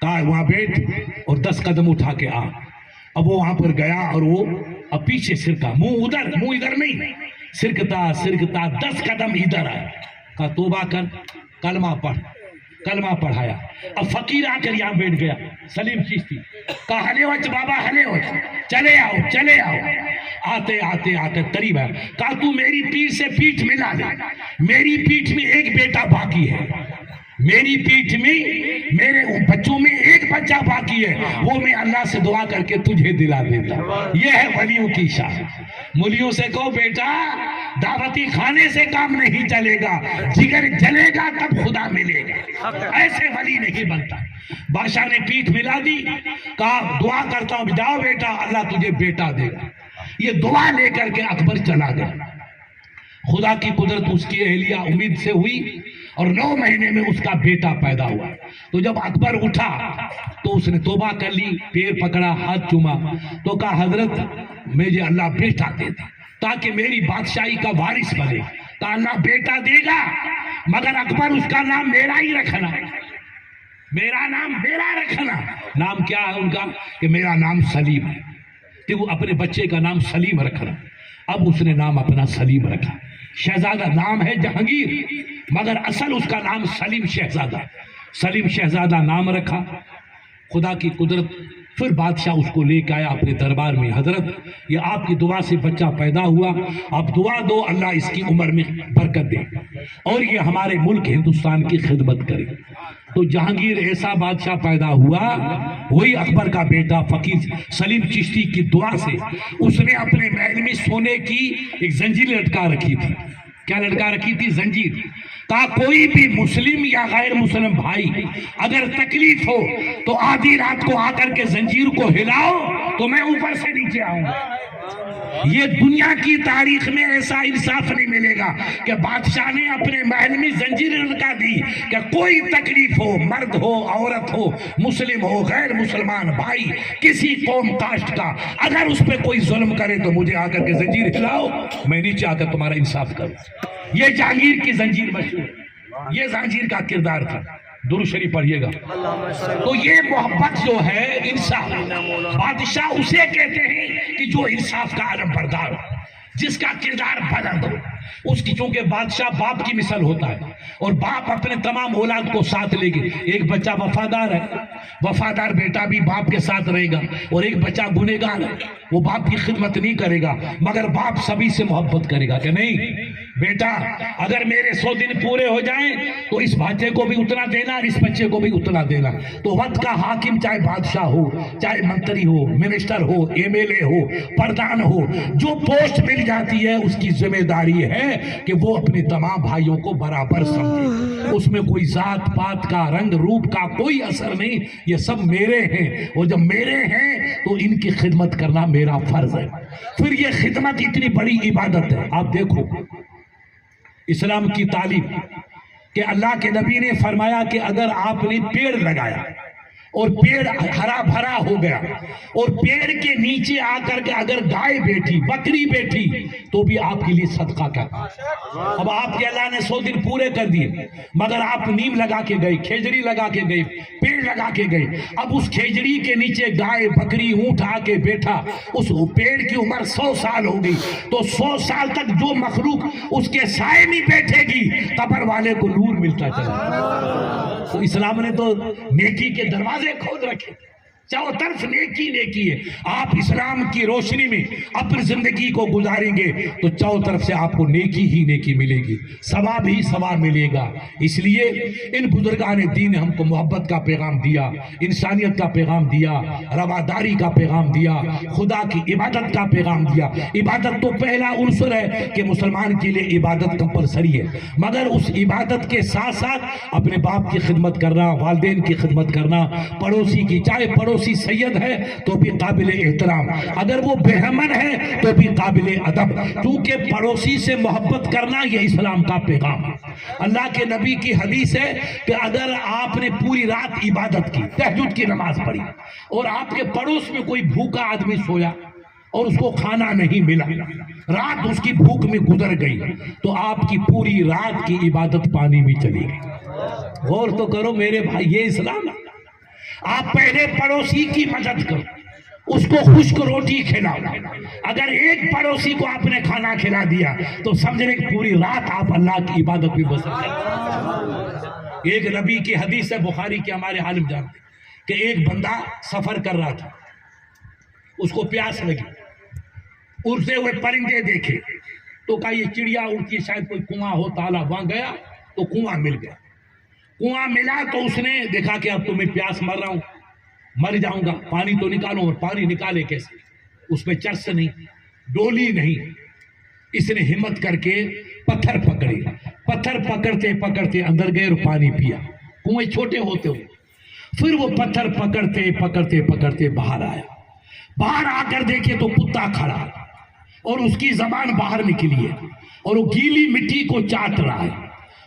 کہا وہاں بیٹھ اور 10 قدم اٹھا کے آ۔ اب وہ وہاں پر گیا اور وہ اب پیچھے سرکا، منہ ادھر نہیں، سرکتا 10 قدم ادھر آیا۔ کہا توبہ کر، کلمہ پڑھ، کلمہ پڑھایا۔ اب فقیر آ کر یہاں بیٹھ گیا، سلیم چشتی۔ کہا ہلے وچ بابا ہلے وچ، چلے آؤ۔ آتے آتے قریب ہے۔ کہا تو میری پیٹھ سے پیٹھ ملا دے، میری پیٹھ میں ایک بیٹا باقی ہے، میری پیٹھ میں میرے بچوں میں ایک بچہ باقی ہے، وہ میں اللہ سے دعا کر کے تجھے دلا دیتا۔ یہ ہے ولیوں کی شان۔ ملیوں سے کہو بیٹا دعوتی کھانے سے کام نہیں چلے گا، جگر جلے گا تب خدا ملے گا، ایسے ولی نہیں بنتا۔ بادشاہ نے پیٹھ ملا دی، کہا دعا کرتا ہوں جاؤ بیٹا اللہ تجھے بیٹا دے گا۔ یہ دعا لے کر کے اکبر چلا گیا۔ خدا کی قدرت اس کی اہلیہ امید سے ہوئی اور 9 مہینے میں اس کا بیٹا پیدا ہوا۔ تو جب اکبر اٹھا تو اس نے توبہ کر لی، پیر پکڑا، ہاتھ چوما، تو کہا حضرت مجھے اللہ بیٹا دیتا تاکہ میری بادشاہی کا وارث بنے۔ کہا اللہ بیٹا دے گا مگر اکبر اس کا نام میرا ہی رکھنا، میرا نام میرا رکھنا۔ نام کیا ہے ان کا؟ کہ میرا نام سلیم ہے، کہ وہ اپنے بچے کا نام سلیم رکھنا۔ اب اس نے نام اپنا سلیم رکھا۔ شہزادہ نام ہے جہانگیر مگر اصل اس کا نام سلیم شہزادہ، سلیم شہزادہ نام رکھا۔ خدا کی قدرت، پھر بادشاہ اس کو لے کے آیا اپنے دربار میں، حضرت یہ آپ کی دعا سے بچہ پیدا ہوا، آپ دعا دو اللہ اس کی عمر میں برکت دے اور یہ ہمارے ملک ہندوستان کی خدمت کرے۔ تو جہانگیر ایسا بادشاہ پیدا ہوا، وہی اکبر کا بیٹا فقیر سلیم چشتی کی دعا سے اس نے اپنے محل میں سونے کی ایک زنجیر لٹکا رکھی تھی۔ کیا لٹکا رکھی تھی؟ زنجیر۔ کہا کوئی بھی مسلم یا غیر مسلم بھائی اگر تکلیف ہو تو آدھی رات کو آ کر کے زنجیر کو ہلاؤ تو میں اوپر سے نیچے آؤں گا۔ یہ دنیا کی تاریخ میں ایسا انصاف نہیں ملے گا کہ بادشاہ نے اپنے محل میں زنجیر لٹکا دی کہ کوئی تکلیف ہو، مرد ہو عورت ہو، مسلم ہو غیر مسلمان بھائی، کسی قوم کاسٹ کا، اگر اس پہ کوئی ظلم کرے تو مجھے آ کر کے زنجیر ہلاؤ، میں نیچے آ کر تمہارا انصاف کروں۔ یہ جہانگیر کی زنجیر مشہور، یہ زنجیر کا کردار تھا۔ درود شریف پڑھیے گا۔ تو یہ محبت جو ہے انصاف، بادشاہ اسے کہتے ہیں کہ جو انصاف کا علم بردار ہو۔ جس کا کردار بلند ہو، اس کی چونکہ بادشاہ باپ کی مثال ہوتا ہے، اور باپ اپنے تمام اولاد کو ساتھ لے گے۔ ایک بچہ وفادار ہے، وفادار بیٹا بھی باپ کے ساتھ رہے گا، اور ایک بچہ گنہگار ہے، وہ باپ کی خدمت نہیں کرے گا، مگر باپ سبھی سے محبت کرے گا کہ نہیں بیٹا اگر میرے 100 دن پورے ہو جائیں تو اس بچے کو بھی اتنا دینا اور اس بچے کو بھی اتنا دینا۔ تو وقت کا حاکم چاہے بادشاہ ہو، چاہے منتری ہو، منسٹر ہو، ایم ایل اے ہو، پردھان ہو، جو پوسٹ مل جاتی ہے اس کی ذمہ داری ہے کہ وہ اپنے تمام بھائیوں کو برابر سمجھے، اس میں کوئی ذات پات کا، رنگ روپ کا کوئی اثر نہیں، یہ سب میرے ہیں، اور جب میرے ہیں تو ان کی خدمت کرنا میرا فرض ہے۔ پھر یہ خدمت اتنی بڑی عبادت ہے۔ آپ دیکھو اسلام کی تعلیم کہ اللہ کے نبی نے فرمایا کہ اگر آپ نے پیڑ لگایا اور پیڑ ہرا بھرا ہو گیا، اور پیڑ کے نیچے آ کر کے اگر گائے بیٹھی، بکری بیٹھی، تو بھی آپ کے لیے صدقہ کرنا۔ اب آپ کے اللہ نے 100 دن پورے کر دیے، مگر آپ نیم لگا کے گئے، کھیجڑی لگا کے گئے، پیڑ لگا کے گئے، اب اس کھیجڑی کے نیچے گائے، بکری، اونٹ آ کے بیٹھا، اس پیڑ کی عمر 100 سال ہو گئی، تو 100 سال تک جو مخلوق اس کے سائے میں بیٹھے گی، قبر والے کو نور ملتا چلا۔ تو اسلام نے تو نیکی کے دروازے کھول رکھے، چاروں طرف نیکی نیکی ہے۔ آپ اسلام کی روشنی میں اپنی زندگی کو گزاریں گے تو چاروں طرف سے آپ کو نیکی ہی نیکی ملے گی، ثواب ہی ثواب ملے گا۔ اس لیے ان بزرگان دین نے ہم کو محبت کا پیغام دیا، انسانیت کا پیغام دیا، رواداری کا پیغام دیا، خدا کی عبادت کا پیغام دیا۔ عبادت تو پہلا عنصر ہے کہ مسلمان کے لیے عبادت کمپلسری ہے، مگر اس عبادت کے ساتھ ساتھ اپنے باپ کی خدمت کرنا، والدین کی خدمت کرنا، پڑوسی کی، چاہے پڑوسی سید ہے تو بھی قابل احترام، اگر وہ بہمن ہے تو بھی قابل ادب، کیونکہ پڑوسی سے محبت کرنا یہ اسلام کا پیغام ہے۔ اللہ کے نبی کی حدیث ہے کہ اگر آپ نے پوری رات عبادت کی، تہجد کی نماز پڑھی، اور آپ کے پڑوس میں کوئی بھوکا آدمی سویا اور اس کو کھانا نہیں ملا، رات اس کی بھوک میں گزر گئی، تو آپ کی پوری رات کی عبادت پانی میں چلی گئی۔ غور تو کرو میرے بھائی، یہ اسلام ہے۔ آپ پہلے پڑوسی کی مدد کرو، اس کو خشک روٹی کھلاؤ، اگر ایک پڑوسی کو آپ نے کھانا کھلا دیا تو سمجھنے کہ پوری رات آپ اللہ کی عبادت میں بسر کریں۔ ایک نبی کی حدیث ہے، بخاری کے ہمارے عالم جانتے کہ ایک بندہ سفر کر رہا تھا، اس کو پیاس لگی، اڑتے ہوئے پرندے دیکھے تو کہا یہ چڑیا اڑتی، شاید کوئی کنواں ہو، تالاب، وہاں گیا تو کنواں مل گیا۔ کنواں ملا تو اس نے دیکھا کہ اب تو میں پیاس مر رہا ہوں، مر جاؤں گا، پانی تو نکالوں، اور پانی نکالے کیسے؟ اس میں چرس نہیں، ڈولی نہیں۔ اس نے ہمت کر کے پتھر پکڑے، پتھر پکڑتے پکڑتے اندر گئے اور پانی پیا، کنویں چھوٹے ہوتے ہوئے۔ پھر وہ پتھر پکڑتے پکڑتے پکڑتے باہر آیا، باہر آ کر دیکھے تو کتا کھڑا اور اس کی زبان باہر نکلی ہے اور وہ گیلی مٹی کو چاٹ رہا ہے۔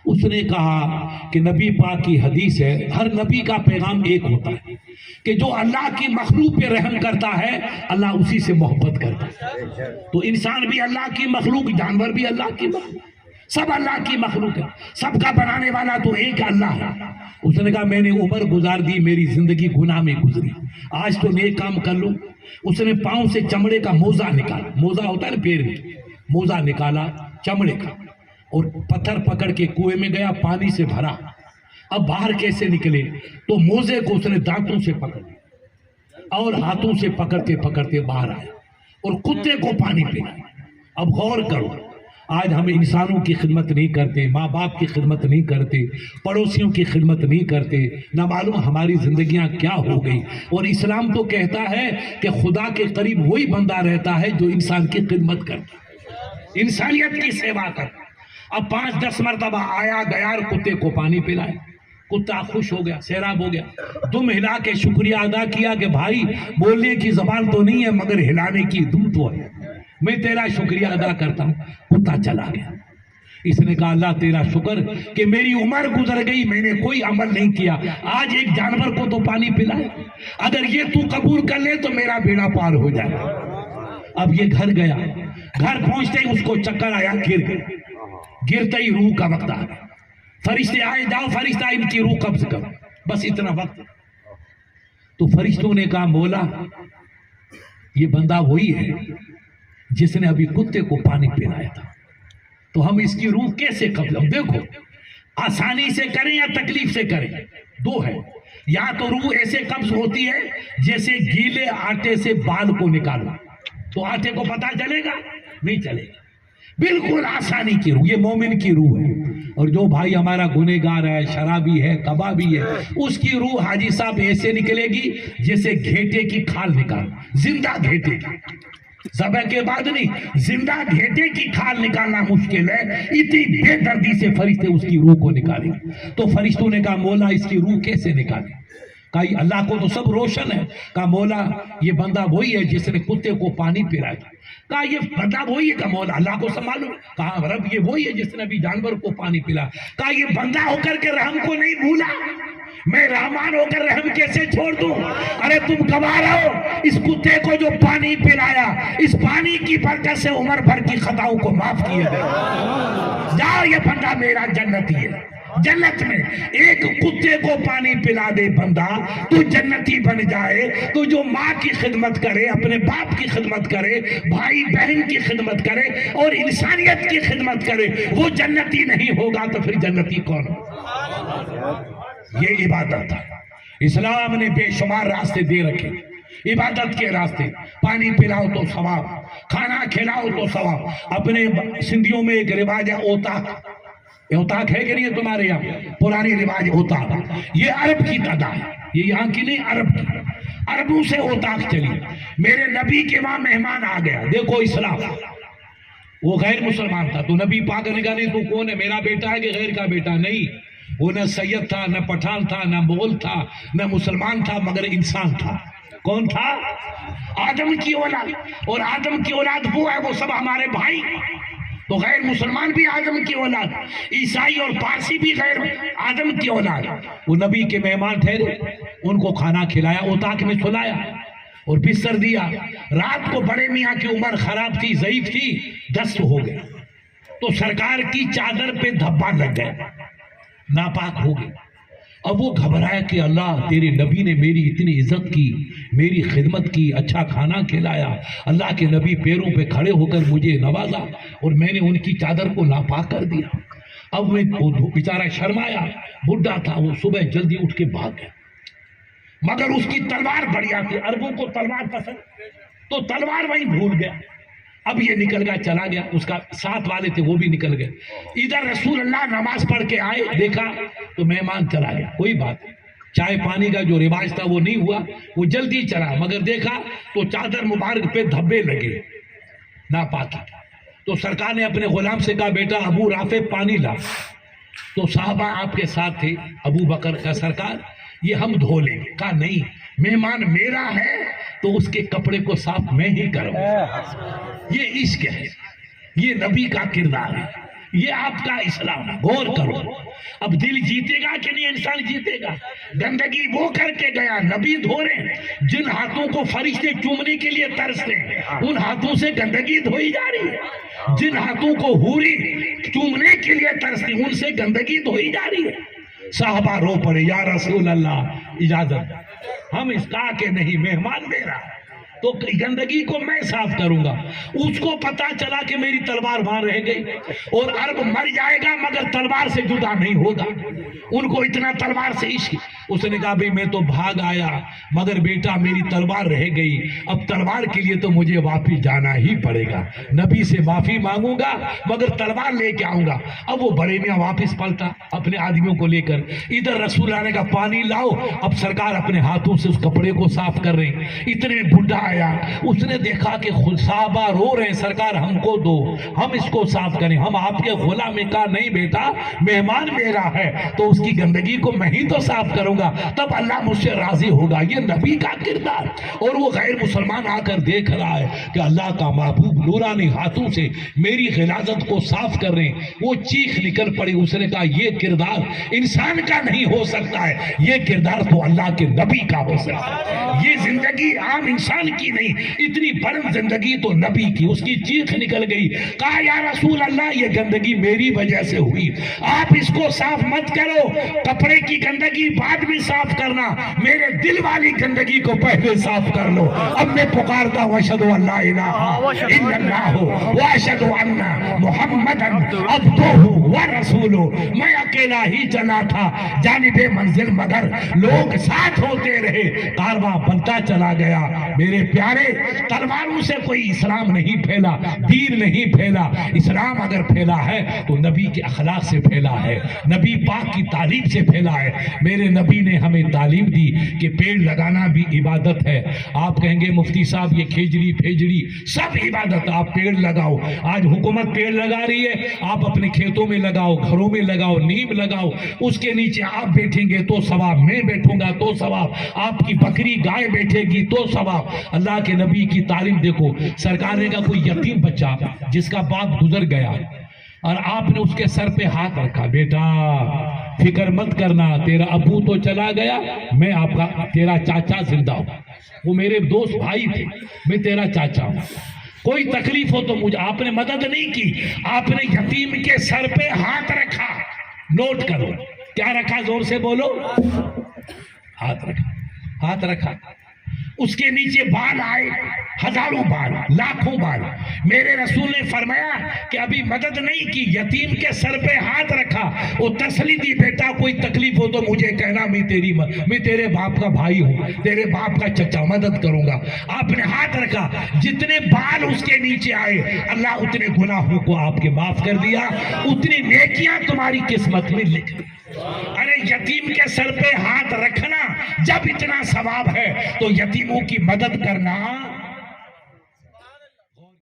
اس نے کہا کہ نبی پاک کی حدیث ہے، ہر نبی کا پیغام ایک ہوتا ہے کہ جو اللہ کی مخلوق پہ رحم کرتا ہے اللہ اسی سے محبت کرتا ہے۔ تو انسان بھی اللہ کی مخلوق، جانور بھی اللہ کی مخلوق، سب اللہ کی مخلوق ہے، سب کا بنانے والا تو ایک اللہ ہے۔ اس نے کہا میں نے عمر گزار دی، میری زندگی گناہ میں گزری، آج تو نیک کام کر لوں۔ اس نے پاؤں سے چمڑے کا موزہ نکالا، موزہ ہوتا ہے نا پیر میں، موزہ نکالا چمڑے کا، اور پتھر پکڑ کے کنویں میں گیا، پانی سے بھرا۔ اب باہر کیسے نکلے؟ تو موزے کو اس نے دانتوں سے پکڑ اور ہاتھوں سے پکڑتے پکڑتے باہر آیا اور کتے کو پانی پلایا۔ اب غور کرو، آج ہم انسانوں کی خدمت نہیں کرتے، ماں باپ کی خدمت نہیں کرتے، پڑوسیوں کی خدمت نہیں کرتے، نہ معلوم ہماری زندگیاں کیا ہو گئی۔ اور اسلام تو کہتا ہے کہ خدا کے قریب وہی بندہ رہتا ہے جو انسان کی خدمت کرتا ہے، انسانیت کی سیوا کرتا ہے۔ اب 5-10 مرتبہ آیا گیا اور کتے کو پانی پلایا، کتا خوش ہو گیا، سیراب ہو گیا، دم ہلا کے شکریہ ادا کیا کہ بھائی بولنے کی زبان تو نہیں ہے مگر ہلانے کی دم تو ہے، میں تیرا شکریہ ادا کرتا ہوں۔ کتا چلا گیا۔ اس نے کہا اللہ تیرا شکر کہ میری عمر گزر گئی، میں نے کوئی عمل نہیں کیا، آج ایک جانور کو تو پانی پلایا، اگر یہ تو قبول کر لے تو میرا بیڑا پار ہو جائے۔ اب یہ گھر گیا، گھر پہنچتے ہی اس کو چکر آیا، گر گیا، گرتے ہی روح کا وقت آ گیا، فرشتے آئے جاؤ فرشتہ ان کی روح قبض کرو، بس اتنا وقت۔ تو فرشتوں نے کہا مولا یہ بندہ وہی ہے جس نے ابھی کتے کو پانی پلایا تھا. تو ہم اس کی روح کیسے قبض؟ دیکھو آسانی سے کریں یا تکلیف سے کریں، دو ہے. یا تو روح ایسے قبض ہوتی ہے جیسے گیلے آٹے سے بال کو نکالو، تو آٹے کو پتہ چلے گا؟ نہیں چلے گا. بالکل آسانی کی روح، یہ مومن کی روح ہے. اور جو بھائی ہمارا گنہگار ہے، شرابی ہے، کبابی ہے، اس کی روح حاجی صاحب ایسے نکلے گی جیسے گھیٹے کی کھال نکال، زندہ گھیٹے کی، ذبح کے بعد نہیں، زندہ گھیٹے کی کھال نکالنا مشکل ہے. اتنی بے دردی سے فرشتے اس کی روح کو نکالیں. تو فرشتوں نے کہا مولا اس کی روح کیسے نکالیں؟ کہا اللہ کو تو سب روشن ہے. کہا مولا یہ بندہ وہی ہے جس نے کتے کو پانی پلایا. کہا یہ بندہ وہی ہے. کہا مولا اللہ کو سنبھالو. کہا رب یہ وہی ہے جس نے ابھی جانور کو پانی پلا. کہا یہ بندہ ہو کر کے رحم کو نہیں بھولا، میں رحمان ہو کر رحم کیسے چھوڑ دوں؟ ارے تم گوار ہو، اس کتے کو جو پانی پلایا، اس پانی کی برکت سے عمر بھر کی خطاؤں کو معاف کیا گیا. جاؤ یہ بندہ میرا جنتی ہے. جنت میں ایک کتے کو پانی پلا دے بندہ تو جنتی بن جائے. تو جو ماں کی خدمت کرے، اپنے باپ کی خدمت کرے، بھائی بہن کی خدمت کرے اور انسانیت کی خدمت کرے، وہ جنتی نہیں ہوگا تو پھر جنتی کون ہو؟ یہ عبادت ہے. اسلام نے بے شمار راستے دے رکھے، عبادت کے راستے. پانی پلاؤ تو ثواب، کھانا کھلاؤ تو ثواب. اپنے سندھیوں میں ایک رواج ہے اوتاق. اوتاق ہے کہ نہیں تمہارے یہاں؟ پرانی رواج اوتاق. یہ عرب کی تعداد ہے، یہ یہاں کی نہیں، عرب کی. عربوں سے اوتاق چلی. میرے نبی کے وہاں مہمان آ گیا. دیکھو اسلام، وہ غیر مسلمان تھا تو نبی پاک نے کہا نہیں تو کون ہے، میرا بیٹا ہے کہ غیر کا بیٹا؟ نہیں، وہ نہ سید تھا، نہ پٹھان تھا، نہ مغل تھا، نہ مسلمان تھا، مگر انسان تھا. کون تھا؟ آدم کی اولاد. اور آدم کی اولاد وہ ہے، وہ سب ہمارے بھائی. تو غیر مسلمان بھی آدم کی اولاد، عیسائی اور پارسی بھی غیر آدم کی اولاد. وہ نبی کے مہمان ٹھہرے، ان کو کھانا کھلایا، اوتاق میں سلایا اور بستر دیا. رات کو بڑے میاں کی عمر خراب تھی، ضعیف تھی، دست ہو گیا. تو سرکار کی چادر پہ دھبا لگ گیا، ناپاک ہو گئے. اب وہ گھبرایا کہ اللہ تیرے نبی نے میری اتنی عزت کی، میری خدمت کی، اچھا کھانا کھلایا، اللہ کے نبی پیروں پہ کھڑے ہو کر مجھے نوازا اور میں نے ان کی چادر کو ناپاک کر دیا. اب میں بیچارہ شرمایا، بڈھا تھا، وہ صبح جلدی اٹھ کے بھاگ گیا. مگر اس کی تلوار بڑھیا تھی، عربوں کو تلوار پسند، تو تلوار وہیں بھول گیا. اب یہ نکل گیا، چلا گیا. اس کا ساتھ والے تھے وہ بھی نکل گئے. ادھر رسول اللہ نماز پڑھ کے آئے، دیکھا تو مہمان چلا گیا. کوئی بات نہیں، چائے پانی کا جو رواج تھا وہ نہیں ہوا، وہ جلدی چلا. مگر دیکھا تو چادر مبارک پہ دھبے لگے، ناپاکی. تو سرکار نے اپنے غلام سے کہا بیٹا ابو رافع پانی لا. تو صحابہ آپ کے ساتھ تھے. ابو بکر کا سرکار یہ ہم دھو لیں گے. کہا نہیں، مہمان میرا ہے تو اس کے کپڑے کو صاف میں ہی کروں. یہ عشق ہے، یہ نبی کا کردار ہے، یہ آپ کا اسلام ہے. غور کرو. اب دل جیتے گا کہ نہیں انسان جیتے گا؟ گندگی وہ کر کے گیا، نبی دھو رہے ہیں. جن ہاتھوں کو فرشتے چومنے کے لیے ترستے ہیں ان ہاتھوں سے گندگی دھوئی جا رہی ہے. جن ہاتھوں کو حوری چومنے کے لیے ترستی ان سے گندگی دھوئی جا رہی ہے. صحابہ رو پڑے، یا رسول اللہ اجازت. ہم اس کا کہ نہیں، مہمان میرا تو گندگی کو میں صاف کروں گا. اس کو پتا چلا کہ میری تلوار وہاں رہ گئی اور عرب مر جائے گا مگر تلوار سے جدا نہیں ہوگا. ان کو اتنا تلوار سے عشق. اس نے کہا بھئی میں تو بھاگ آیا مگر بیٹا میری تلوار رہ گئی، اب تلوار کے لیے تو مجھے واپس جانا ہی پڑے گا. نبی سے معافی مانگوں گا مگر تلوار لے کے آؤں گا. اب وہ بڑے میاں واپس پلٹا اپنے آدمیوں کو لے کر. ادھر رسول اللہ نے کہا پانی لاؤ. اب سرکار اپنے ہاتھوں سے اس کپڑے کو صاف کر رہے ہیں. اتنے بڈھا آیا، اس نے دیکھا کہ صحابہ رو رہے ہیں، سرکار ہم کو دو، ہم اس کو صاف کریں، ہم آپ کے غلام. میں کہا نہیں بیٹا مہمان میرا ہے تو اس کی گندگی کو میں ہی تو صاف کروں گا، تب اللہ مجھ سے راضی ہوگا. یہ نبی کا کردار. اور وہ غیر مسلمان آ کر دیکھ رہا ہے کہ اللہ کا محبوب نورانی ہاتھوں سے میری غلاظت کو صاف کر رہے ہیں. وہ چیخ نکل پڑی. اس نے کہا یہ کردار انسان کا نہیں ہو سکتا ہے، یہ کردار تو اللہ کے نبی کا ہو سکتا ہے. یہ زندگی عام انسان کی نہیں، اتنی بلند زندگی تو نبی کی. اس کی چیخ نکل گئی. کہا یا رسول اللہ یہ گندگی میری وجہ سے ہوئی، آپ اس کو صاف مت کرو، کپڑے کی گندگی بعد میں صاف کرنا، میرے دل والی گندگی کو پہلے صاف کر لو۔ اب میں پکارتا ہوں اشہد ان لا الہ الا اللہ واشہد ان محمدا عبدہ ورسولہ۔ میں اکیلا ہی چلا تھا جانب منزل، مگر لوگ ساتھ ہوتے رہے، کارواں بنتا چلا گیا۔ میرے پیارے، تلواروں سے کوئی اسلام نہیں پھیلا، دین نہیں پھیلا۔ اسلام اگر پھیلا ہے تو نبی کے اخلاق سے پھیلا ہے، نبی پاک کی تعلیم سے پھیلا ہے۔ میرے نبی نے ہمیں تعلیم دی کہ پیڑ لگانا بھی عبادت ہے۔ آپ کہیں گے مفتی صاحب یہ کھیجڑی پھیجڑی سب عبادت، آپ پیڑ لگاؤ۔ آج حکومت پیڑ لگا رہی ہے، آپ اپنے کھیتوں میں لگاؤ، گھروں میں لگاؤ، نیم لگاؤ، اس کے نیچے آپ بیٹھیں گے تو ثواب، میں بیٹھوں گا تو ثواب، آپ کی بکری گائے بیٹھے گی تو ثواب۔ اللہ کے نبی کی تعلیم دیکھو، سرکار نے کہا کوئی یتیم بچہ جس کا باپ گزر گیا اور آپ نے اس کے سر پہ ہاتھ رکھا، بیٹا فکر مت کرنا، تیرا ابو تو چلا گیا، میں آپ کا تیرا چاچا زندہ ہوں، وہ میرے دوست بھائی تھے، میں تیرا چاچا ہوں، کوئی تکلیف ہو تو مجھے۔ آپ نے مدد نہیں کی، آپ نے یتیم کے سر پہ ہاتھ رکھا۔ نوٹ کرو کیا رکھا، زور سے بولو، ہاتھ رکھا، ہاتھ رکھا۔ اس کے نیچے بال آئے، ہزاروں بال، لاکھوں بال۔ میرے رسول نے فرمایا کہ ابھی مدد نہیں کی، یتیم کے سر پہ ہاتھ رکھا، وہ تسلی دی، بیٹا کوئی تکلیف ہو تو مجھے کہنا، میں تیرے باپ کا بھائی ہوں، تیرے باپ کا چچا، مدد کروں گا۔ آپ نے ہاتھ رکھا، جتنے بال اس کے نیچے آئے، اللہ اتنے گناہوں کو آپ کے معاف کر دیا، اتنی نیکیاں تمہاری قسمت میں لکھ دی۔ ارے یتیم کے سر پہ ہاتھ رکھنا جب اتنا ثواب ہے تو یتیموں کی مدد کرنا